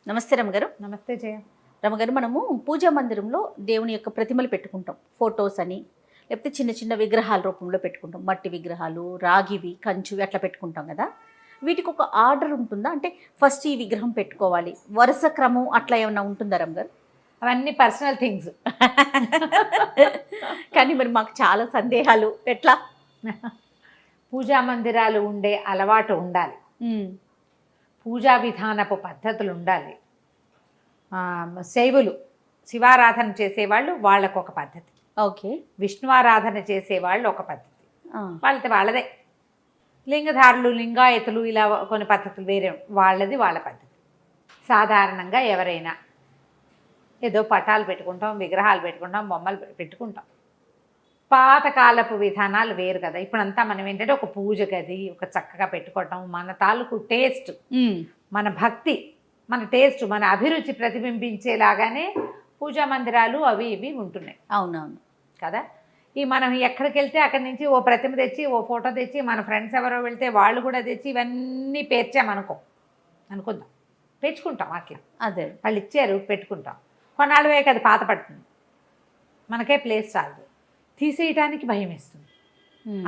నమస్తే రమగారు. నమస్తే జయ. రమగారు, మనము పూజా మందిరంలో దేవుని యొక్క ప్రతిమలు పెట్టుకుంటాం, ఫొటోస్ అని, లేకపోతే చిన్న చిన్న విగ్రహాల రూపంలో పెట్టుకుంటాం. మట్టి విగ్రహాలు, రాగివి, కంచువి అట్లా పెట్టుకుంటాం కదా. వీటికి ఒక ఆర్డర్ ఉంటుందా? అంటే ఫస్ట్ ఈ విగ్రహం పెట్టుకోవాలి, వరుస క్రమం అట్లా ఏమన్నా ఉంటుందా రమగారు? అవన్నీ పర్సనల్ థింగ్స్. కానీ మరి మాకు చాలా సందేహాలు. ఎట్లా? పూజా మందిరాలు ఉండే అలవాటు ఉండాలి, పూజా విధానపు పద్ధతులు ఉండాలి. శైవులు శివారాధన చేసేవాళ్ళు వాళ్ళకు ఒక పద్ధతి, ఓకే, విష్ణువారాధన చేసేవాళ్ళు ఒక పద్ధతి, వాళ్ళదే. లింగధారులు, లింగాయతులు ఇలా కొన్ని పద్ధతులు వేరే, వాళ్ళది వాళ్ళ పద్ధతి. సాధారణంగా ఎవరైనా ఏదో పటాలు పెట్టుకుంటాం, విగ్రహాలు పెట్టుకుంటాం, బొమ్మలు పెట్టుకుంటాం. పాతకాలపు విధానాలు వేరు కదా. ఇప్పుడంతా మనం ఏంటంటే ఒక పూజ గది ఒక చక్కగా పెట్టుకోవటం, మన తాలూకు టేస్ట్, మన భక్తి, మన టేస్ట్, మన అభిరుచి ప్రతిబింబించేలాగానే పూజా మందిరాలు అవి ఇవి ఉంటున్నాయి. అవునవును కదా. ఈ మనం ఎక్కడికి వెళ్తే అక్కడి నుంచి ఓ ప్రతిమ తెచ్చి, ఓ ఫోటో తెచ్చి, మన ఫ్రెండ్స్ ఎవరో వెళ్తే వాళ్ళు కూడా తెచ్చి ఇవన్నీ అనుకుందాం, పెంచుకుంటాం అట్లా. అదే, వాళ్ళు ఇచ్చారు పెట్టుకుంటాం. కొన్నాళ్ళు వేయక అది పాత పడుతుంది, మనకే ప్లేస్ చాలదు, తీసేయటానికి భయం వేస్తుంది.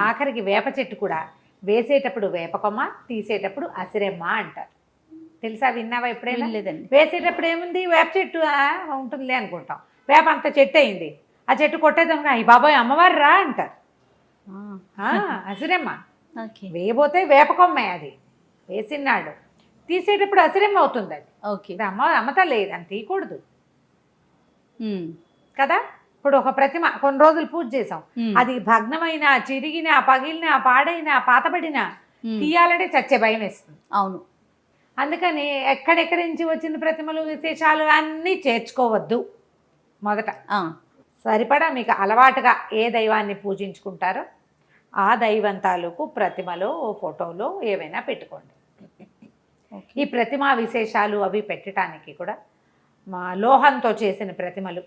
ఆఖరికి వేప చెట్టు కూడా వేసేటప్పుడు వేపకొమ్మ, తీసేటప్పుడు అసిరెమ్మ అంటారు. తెలుసా, విన్నావా ఎప్పుడైనా? లేదండి. వేసేటప్పుడు ఏముంది, వేప చెట్టు ఉంటుందిలే అనుకుంటాం. వేప అంత చెట్టు అయింది, ఆ చెట్టు కొట్టేదాం, అయ్యి బాబాయ్ అమ్మవారు రా అంటారు. అసిరెమ్మ. వేయబోతే వేపకొమ్మే, అది వేసినాడు, తీసేటప్పుడు అసిరెమ్మ అవుతుంది. అది ఓకే, అమ్మతా లేదు అని తీయకూడదు కదా. ఇప్పుడు ఒక ప్రతిమ కొన్ని రోజులు పూజ చేసాం, అది భగ్నమైన, చిరిగిన, పగిలిన, పాడైన, పాతబడిన తీయాలంటే చచ్చే భయం వేస్తుంది. అవును. అందుకని ఎక్కడెక్కడి నుంచి వచ్చిన ప్రతిమలు, విశేషాలు అన్నీ చేర్చుకోవద్దు. మొదట సరిపడా మీకు అలవాటుగా ఏ దైవాన్ని పూజించుకుంటారో ఆ దైవం తాలూకు ప్రతిమలో, ఫోటోలో ఏవైనా పెట్టుకోండి. ఈ ప్రతిమా విశేషాలు అవి పెట్టడానికి కూడా లోహంతో చేసిన ప్రతిమలు,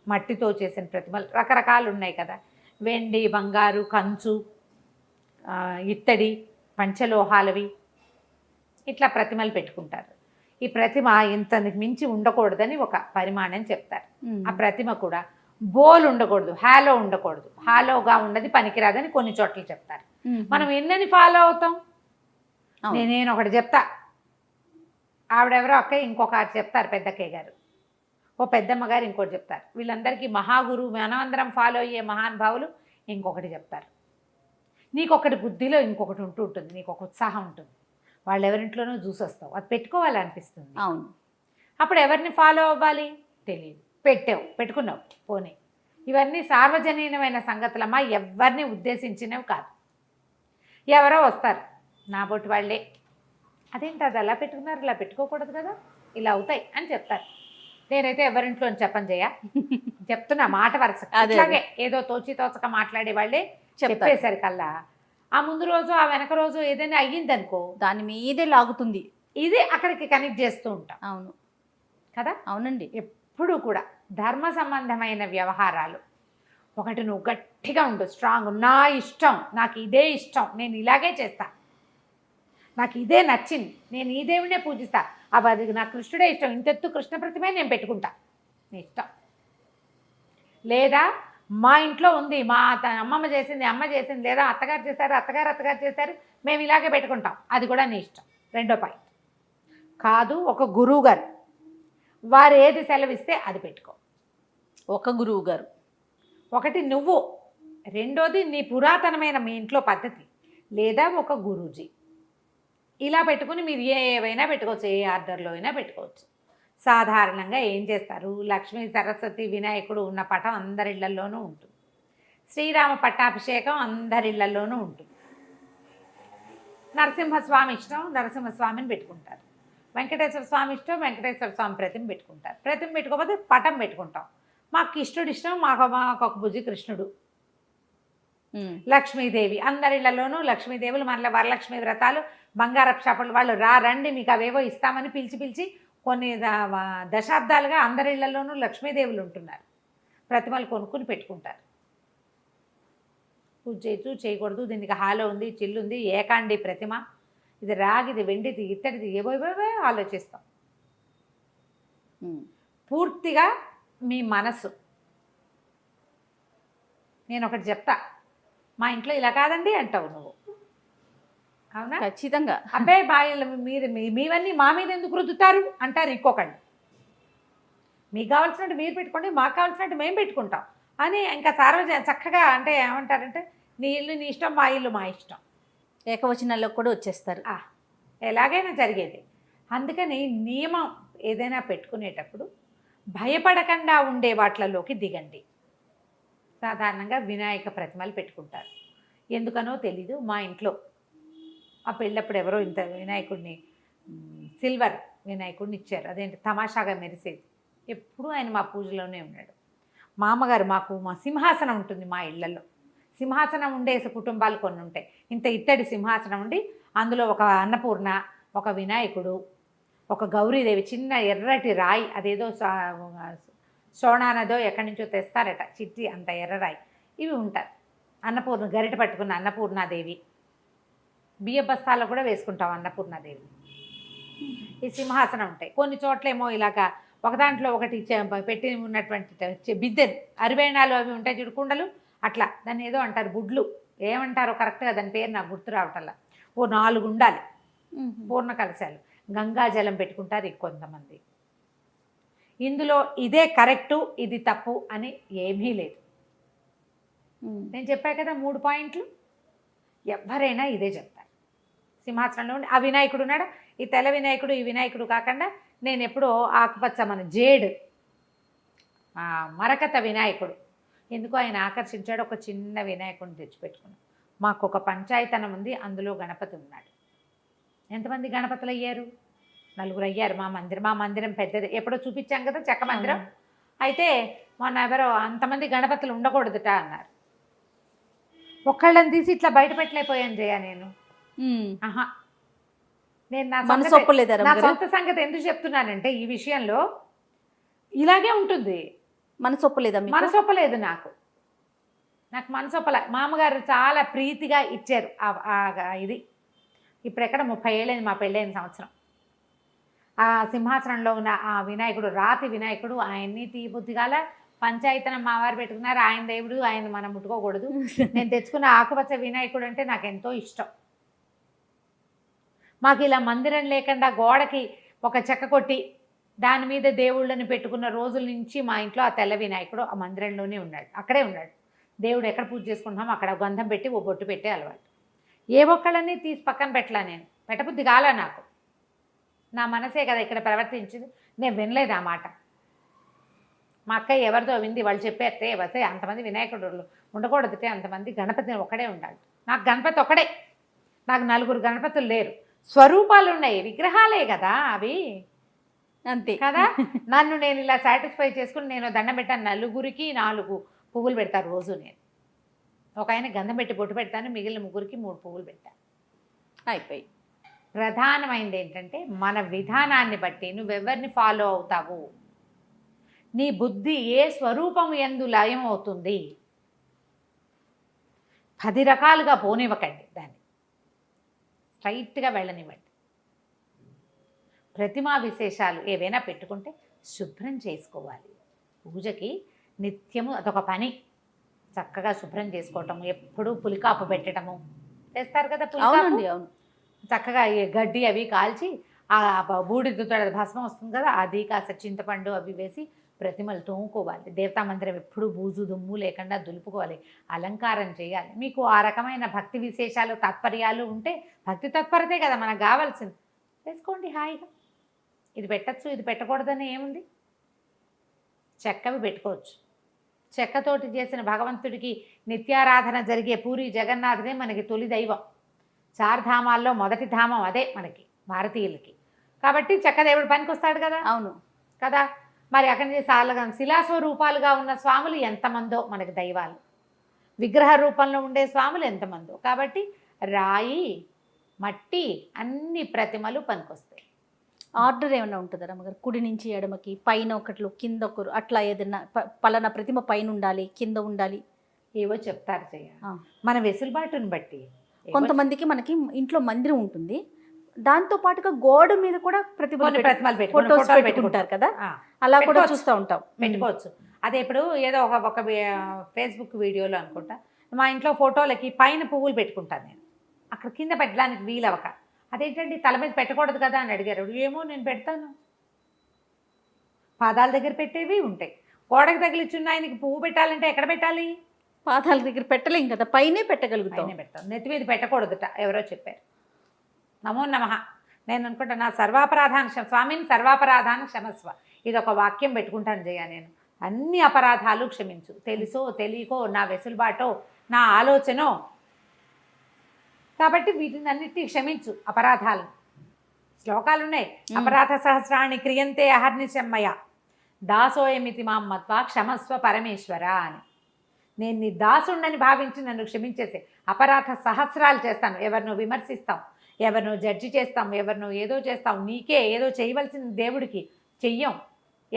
మట్టితో చేసిన ప్రతిమలు రకరకాలు ఉన్నాయి కదా. వెండి, బంగారు, కంచు, ఇత్తడి, పంచలోహాలవి ఇట్లా ప్రతిమలు పెట్టుకుంటారు. ఈ ప్రతిమ ఇంతకు మించి ఉండకూడదని ఒక పరిమాణం చెప్తారు. ఆ ప్రతిమ కూడా బోల్ ఉండకూడదు, హాలో ఉండకూడదు. హాలోగా ఉన్నది పనికిరాదని కొన్ని చోట్ల చెప్తారు. మనం ఎన్నని ఫాలో అవుతాం? నేను ఒకటి చెప్తా, ఆవిడెవరో అక్కయ్య ఇంకొక చెప్తారు, పెద్దక్కయ్య గారు, ఓ పెద్దమ్మ గారు ఇంకోటి చెప్తారు. వీళ్ళందరికీ మహాగురువు, మనమందరం ఫాలో అయ్యే మహానుభావులు ఇంకొకటి చెప్తారు. నీకొకటి బుద్ధిలో ఇంకొకటి ఉంటుంది, నీకు ఒక ఉత్సాహం ఉంటుంది, వాళ్ళు ఎవరింట్లోనో చూసి వస్తావు, అది పెట్టుకోవాలనిపిస్తుంది. అవును. అప్పుడు ఎవరిని ఫాలో అవ్వాలి తెలియదు, పెట్టుకున్నావు పోనీ. ఇవన్నీ సార్వజనీనమైన సంగతులమ్మా, ఎవరిని ఉద్దేశించినవి కాదు. ఎవరో వస్తారు, నా బొట్టు వాళ్ళే, అదేంటి అది అలా పెట్టుకున్నారు, ఇలా పెట్టుకోకూడదు కదా, ఇలా అవుతాయి అని చెప్తారు. నేనైతే ఎవరింట్లో చెప్పను జయ, చెప్తున్నా మాట వరుస. అలాగే ఏదో తోచక మాట్లాడే వాళ్ళే చెప్పేసరికల్లా ఆ ముందు రోజు ఆ వెనక రోజు ఏదైనా అయ్యిందనుకో, దాని మీదే లాగుతుంది, ఇది అక్కడికి కనెక్ట్ చేస్తూ ఉంటాం. అవును కదా. అవునండి. ఎప్పుడు కూడా ధర్మ సంబంధమైన వ్యవహారాలు ఒకటి నువ్వు గట్టిగా ఉండు, స్ట్రాంగ్, నా ఇష్టం, నాకు ఇదే ఇష్టం, నేను ఇలాగే చేస్తా, నాకు ఇదే నచ్చింది, నేను ఈ దేవుడినే పూజిస్తా, అది నా కృష్ణుడే ఇష్టం, ఇంతెత్తు కృష్ణ ప్రతిమే నేను పెట్టుకుంటా, నీ ఇష్టం. లేదా మా ఇంట్లో ఉంది, మా అమ్మమ్మ చేసింది, అమ్మ చేసింది, లేదా అత్తగారు చేశారు, అత్తగారు చేశారు, మేము ఇలాగే పెట్టుకుంటాం, అది కూడా నీ ఇష్టం. రెండో పాయింట్ కాదు, ఒక గురువు గారు వారు ఏది సెలవిస్తే అది పెట్టుకో. ఒక గురువు గారు ఒకటి నువ్వు, రెండోది నీ పురాతనమైన మీ ఇంట్లో పద్ధతి, లేదా ఒక గురూజీ, ఇలా పెట్టుకుని మీరు ఏవైనా పెట్టుకోవచ్చు, ఏ ఆర్డర్లో అయినా పెట్టుకోవచ్చు. సాధారణంగా ఏం చేస్తారు, లక్ష్మీ, సరస్వతి, వినాయకుడు ఉన్న పటం అందరిళ్లలోనూ ఉంటుంది, శ్రీరామ పట్టాభిషేకం అందరిళ్లలోనూ ఉంటుంది, నరసింహస్వామి ఇష్టం నరసింహస్వామిని పెట్టుకుంటారు, వెంకటేశ్వర స్వామి ఇష్టం వెంకటేశ్వర స్వామి ప్రతిమ పెట్టుకుంటారు. ప్రతిమ పెట్టుకోకపోతే పటం పెట్టుకుంటాం. మాకు కృష్ణుడు ఇష్టం, మాకు ఒక భుజి కృష్ణుడు. లక్ష్మీదేవి అందరిళ్లలోనూ లక్ష్మీదేవులు, మళ్ళీ వరలక్ష్మి వ్రతాలు, బంగారపు షాపులు వాళ్ళు రండి మీకు అవేవో ఇస్తామని పిలిచి కొన్ని దశాబ్దాలుగా అందరిళ్లలోనూ లక్ష్మీదేవులు ఉంటున్నారు. ప్రతిమలు కొనుక్కుని పెట్టుకుంటారు. పూజ చేయకూడదు, దీనికి హాలో ఉంది, చిల్లుంది, ఏకాండి ప్రతిమ, ఇది రాగిది, వెండిది, ఇత్తడిది, ఏవో ఆలోచిస్తాం. పూర్తిగా మీ మనసు. నేను ఒకటి చెప్తా, మా ఇంట్లో ఇలా కాదండి అంటావు నువ్వు, అవునా? ఖచ్చితంగా. అబ్బే బాయిలు మీరు మీవన్నీ మా మీద ఎందుకు రుద్దుతారు అంటారు ఇంకొకళ్ళు. మీకు కావాల్సినట్టు మీరు పెట్టుకోండి, మాకు కావాల్సినట్టు మేము పెట్టుకుంటాం అని ఇంకా చక్కగా అంటే ఏమంటారంటే, నీ ఇల్లు నీ ఇష్టం, మా ఇల్లు మా ఇష్టం, ఏకవచనాల్లో కూడా వచ్చేస్తారు. ఎలాగైనా జరిగేది. అందుకని నియమం ఏదైనా పెట్టుకునేటప్పుడు భయపడకుండా ఉండే వాటిలలోకి దిగండి. సాధారణంగా వినాయక ప్రతిమలు పెట్టుకుంటారు, ఎందుకనో తెలీదు. మా ఇంట్లో ఆ పెళ్ళప్పుడు ఎవరో ఇంత వినాయకుడిని సిల్వర్ వినాయకుడిని ఇచ్చారు, అదేంటి తమాషాగా మెరిసేది. ఎప్పుడూ ఆయన మా పూజలోనే ఉన్నాడు. మా అమ్మగారు మా సింహాసనం ఉంటుంది మా ఇళ్లలో. సింహాసనం ఉండే కుటుంబాలు కొన్ని ఉంటాయి. ఇంత ఇత్తడి సింహాసనం ఉండి అందులో ఒక అన్నపూర్ణ, ఒక వినాయకుడు, ఒక గౌరీదేవి, చిన్న ఎర్రటి రాయి, అదేదో సోనానదో ఎక్కడి నుంచో తెస్తారట, చిట్టి అంత ఎర్రరాయి, ఇవి ఉంటారు. అన్నపూర్ణ గరిట పట్టుకున్న అన్నపూర్ణాదేవి, బియ్య బస్తాల్లో కూడా వేసుకుంటాం అన్నపూర్ణాదేవి. ఈ సింహాసనం ఉంటాయి. కొన్ని చోట్లేమో ఇలాగా ఒక దాంట్లో ఒకటి పెట్టి ఉన్నటువంటి బిద్దెలు, అరివేణాలు అవి ఉంటాయి చూడు, కుండలు, అట్లా దాన్ని ఏదో అంటారు, బుడ్లు ఏమంటారో కరెక్ట్గా దాని పేరు నాకు గుర్తు రావటల్లా. ఓ 4 ఉండాలి పూర్ణ కలశాలు. గంగాజలం పెట్టుకుంటారు కొంతమంది. ఇందులో ఇదే కరెక్టు ఇది తప్పు అని ఏమీ లేదు. నేను చెప్పా కదా 3 పాయింట్లు, ఎవరైనా ఇదే చెప్తారు. సింహాసనంలో ఉండి ఆ వినాయకుడు ఉన్నాడు, ఈ తెల్ల వినాయకుడు ఈ వినాయకుడు కాకుండా నేను ఎప్పుడో ఆకుపచ్చ మన జేడు మరకత వినాయకుడు, ఎందుకు ఆయన ఆకర్షించాడు, ఒక చిన్న వినాయకుడిని తెచ్చిపెట్టుకున్నాం. మాకు ఒక పంచాయతనం ఉంది, అందులో గణపతి ఉన్నాడు. ఎంతమంది గణపతులు అయ్యారు? 4 అయ్యారు. మా మందిరం పెద్దది, ఎప్పుడో చూపించాం కదా చెక్క మందిరం. అయితే మొన్న ఎవరో అంతమంది గణపతులు ఉండకూడదుట అన్నారు. ఒక్కళ్ళని తీసి ఇట్లా బయట పెట్టలేకపోయాను జయ నేను. నేను నా సొంత సంగతి ఎందుకు చెప్తున్నానంటే, ఈ విషయంలో ఇలాగే ఉంటుంది. మనసొప్పలేదు నాకు మనసొప్పలే. మామగారు చాలా ప్రీతిగా ఇచ్చారు ఇది. ఇప్పుడు ఎక్కడ 30 ఏళ్ళైంది మా పెళ్ళైన సంవత్సరం. ఆ సింహాసనంలో ఉన్న ఆ వినాయకుడు, రాతి వినాయకుడు, ఆయన్ని తీబుద్ధిగాల పంచాయతనం మావారు పెట్టుకున్నారు. ఆయన దేవుడు, ఆయన మనం ముట్టుకోకూడదు. నేను తెచ్చుకున్న ఆకుపచ్చ వినాయకుడు అంటే నాకు ఎంతో ఇష్టం. మాకు ఇలా మందిరం లేకుండా గోడకి ఒక చెక్క కొట్టి దాని మీద దేవుళ్ళని పెట్టుకున్న రోజుల నుంచి మా ఇంట్లో ఆ తెల్ల వినాయకుడు ఆ మందిరంలోనే ఉన్నాడు, అక్కడే ఉన్నాడు. దేవుడు ఎక్కడ పూజ చేసుకుంటున్నాం అక్కడ గంధం పెట్టి ఓ బొట్టు పెట్టే అలవాటు. ఏ ఒక్కళ్ళని తీసి పక్కన పెట్టలా, నేను పెట్టబుద్ధి కాలా నాకు. నా మనసే కదా ఇక్కడ ప్రవర్తించింది, నేను వినలేదు ఆ మాట. మా అక్కయ్య ఎవరితో వింది, వాళ్ళు చెప్పేస్తే వస్తే అంతమంది వినాయకుడు ఉండకూడదుటే, అంతమంది గణపతిని ఒకడే ఉండాలి. నాకు గణపతి ఒకడే, నాకు 4 గణపతులు లేరు. స్వరూపాలు ఉన్నాయి, విగ్రహాలే కదా అవి, అంతే కదా. నన్ను నేను ఇలా సాటిస్ఫై చేసుకుని నేను దండం పెట్టాను. 4కి 4 పువ్వులు పెడతాను రోజు. నేను ఒక ఆయన గంధం పెట్టి బొట్టు పెడతాను, మిగిలిన 3కి 3 పువ్వులు పెట్టాను, అయిపోయి. ప్రధానమైనది ఏంటంటే మన విధానాన్ని బట్టి నువ్వెవరిని ఫాలో అవుతావు, నీ బుద్ధి ఏ స్వరూపం యందు లయం అవుతుంది. 10 రకాలుగా పోనివ్వకండి, దాన్ని స్ట్రైట్గా వెళ్ళనివ్వండి. ప్రతిమా విశేషాలు ఏవైనా పెట్టుకుంటే శుభ్రం చేసుకోవాలి. పూజకి నిత్యము అదొక పని, చక్కగా శుభ్రం చేసుకోవటము, ఎప్పుడూ పులికాపు పెట్టడము చేస్తారు కదా పులికాపు. చక్కగా గడ్డి అవి కాల్చి ఆ బూడిద భస్మం వస్తుంది కదా, అది కాస్త చింతపండు అవి వేసి ప్రతిమలు తోముకోవాలి. దేవతా మందిరం ఎప్పుడు బూజు దుమ్ము లేకుండా దులుపుకోవాలి, అలంకారం చేయాలి. మీకు ఆ రకమైన భక్తి విశేషాలు తాత్పర్యాలు ఉంటే, భక్తి తత్పరతే కదా మనకు కావాల్సింది, వేసుకోండి హాయిగా. ఇది పెట్టచ్చు ఇది పెట్టకూడదని ఏముంది, చెక్కవి పెట్టుకోవచ్చు. చెక్కతోటి చేసిన భగవంతుడికి నిత్యారాధన జరిగే పూరి జగన్నాథుడే మనకి తొలి దైవం. 4 ధామాల్లో మొదటి ధామం అదే మనకి భారతీయులకి. కాబట్టి చెక్కదేవుడు పనికి వస్తాడు కదా, అవును కదా. మరి అక్కడి నుంచి శిలాస్వరూపాలుగా ఉన్న స్వాములు ఎంతమందో మనకి దైవాలు, విగ్రహ రూపంలో ఉండే స్వాములు ఎంతమందో. కాబట్టి రాయి మట్టి అన్ని ప్రతిమలు పనికొస్తాయి. ఆర్డర్ ఏమైనా ఉంటుందా రమ్మగారు? కుడి నుంచి ఎడమకి, పైన ఒకట్లు కింద ఒకరు, అట్లా ఏదైనా పలానా ప్రతిమ పైన ఉండాలి కింద ఉండాలి ఏవో చెప్తారు మన వెసులుబాటుని బట్టి. కొంతమందికి మనకి ఇంట్లో మందిరం ఉంటుంది, దాంతో పాటుగా గోడ మీద కూడా కొన్ని ప్రతిమలు ఫోటోస్ పెట్టుకుంటారు కదా, అలా కూడా చూస్తూ ఉంటాం. పెట్టుకోవచ్చు. అదే ఇప్పుడు ఏదో ఒక ఫేస్బుక్ వీడియోలో అనుకుంటా, మా ఇంట్లో ఫోటోలకి పైన పువ్వులు పెట్టుకుంటాను నేను, అక్కడ కింద పెట్టడానికి వీలవక, అదేంటండి తల మీద పెట్టకూడదు కదా అని అడిగారు. ఏమో నేను పెడతాను, పాదాల దగ్గర పెట్టేవి ఉంటాయి. గోడకు తగిలిచ్చున్న ఆయనకి పువ్వు పెట్టాలంటే ఎక్కడ పెట్టాలి? పాదాల దగ్గర పెట్టలేం కదా, పైనే పెట్టగలుగుతాం. పైన పెడతాం, నెత్తి మీద పెట్టకూడదుట ఎవరో చెప్పారు. నమో నమః. నేను అనుకుంటా నా సర్వాపరాధాన్ని స్వామిని సర్వాపరాధాన్ని క్షమస్వ, ఇది ఒక వాక్యం పెట్టుకుంటాను జయ. నేను అన్ని అపరాధాలు క్షమించు, తెలుసో తెలియకో, నా వెసులుబాటో నా ఆలోచనో, కాబట్టి వీటిని అన్నిటినీ క్షమించు అపరాధాలను. శ్లోకాలు ఉన్నాయి, అపరాధ సహస్రాన్ని క్రియంతే అహర్నిశమ్మయ దాసోయమితి మాం మత్వా క్షమస్వ పరమేశ్వర అని. నేను నీ దాసుండని భావించి నన్ను క్షమించేసే. అపరాధ సహస్రాలు చేస్తాను, ఎవరినో విమర్శిస్తాం, ఎవరినో జడ్జి చేస్తాం, ఎవరినో ఏదో చేస్తాం, నీకే ఏదో చేయవలసిన దేవుడికి చెయ్యం,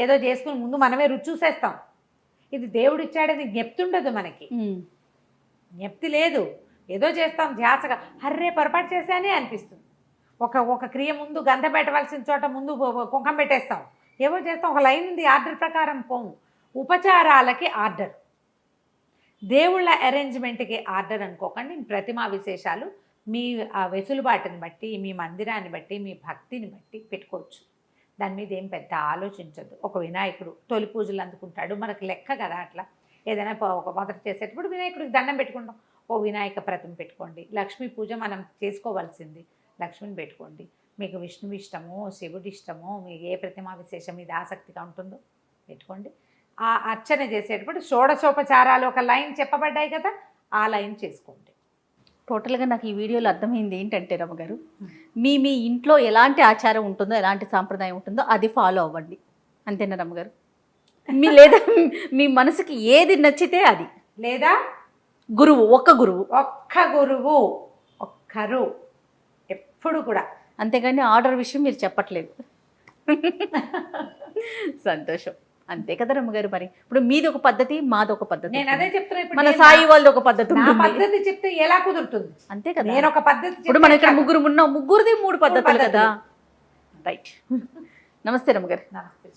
ఏదో చేసుకుని ముందు మనమే రుచి చూసేస్తాం. ఇది దేవుడు ఇచ్చాడని జ్ఞప్తుండదు మనకి, జ్ఞప్తి లేదు, ఏదో చేస్తాం ధ్యాసగా, హర్రే పొరపాటు చేశానే అనిపిస్తుంది. ఒక క్రియ ముందు గంధ పెట్టవలసిన చోట ముందు కుంకం పెట్టేస్తాం, ఏవో చేస్తాం, ఒక లైన్ ఉంది ఆర్డర్ ప్రకారం పోము. ఉపచారాలకి ఆర్డర్, దేవుళ్ళ అరేంజ్మెంట్కి ఆర్డర్ అనుకోకండి. ప్రతిమా విశేషాలు మీ ఆ వెసులుబాటుని బట్టి, మీ మందిరాన్ని బట్టి, మీ భక్తిని బట్టి పెట్టుకోవచ్చు. దాని మీద ఏం పెద్ద ఆలోచించదు. ఒక వినాయకుడు తొలి పూజలు అందుకుంటాడు, మనకు లెక్క కదా. అట్లా ఏదైనా ఒక మొదట చేసేటప్పుడు వినాయకుడికి దండం పెట్టుకుంటాం, ఓ వినాయక ప్రతిమ పెట్టుకోండి. లక్ష్మీ పూజ మనం చేసుకోవాల్సింది, లక్ష్మిని పెట్టుకోండి. మీకు విష్ణువు ఇష్టమో, శివుడి ఇష్టమో, మీకు ఏ ప్రతిమా విశేషం మీద ఆసక్తిగా ఉంటుందో పెట్టుకోండి. ఆ అర్చన చేసేటప్పుడు షోడశోపచారాలు ఒక లైన్ చెప్పబడ్డాయి కదా, ఆ లైన్ చేసుకోండి. టోటల్గా నాకు ఈ వీడియోలో అర్థమైంది ఏంటంటే రమ్మగారు, మీ ఇంట్లో ఎలాంటి ఆచారం ఉంటుందో, ఎలాంటి సాంప్రదాయం ఉంటుందో అది ఫాలో అవ్వండి, అంతేనా రమ్మగారు? లేదా మీ మనసుకి ఏది నచ్చితే అది, లేదా గురువు ఒక్క గురువు ఒక్కరు ఎప్పుడు కూడా, అంతేగాని ఆర్డర్ విషయం మీరు చెప్పట్లేదు. సంతోషం. అంతే కదా రమ్మగారు. మరి ఇప్పుడు మీది ఒక పద్ధతి, మాది ఒక పద్ధతి. నేను అదే చెప్తున్నా, మన సాయి వాళ్ళది ఒక పద్ధతి. పద్ధతి చెప్తే ఎలా కుదురుతుంది? అంతే కదా, నేను ఒక పద్ధతి. ఇప్పుడు మన ఇక్కడ ముగ్గురు ఉన్నాం, ముగ్గురిది 3 పద్ధతులు కదా. రైట్. నమస్తే రమ్మగారు. నమస్తే.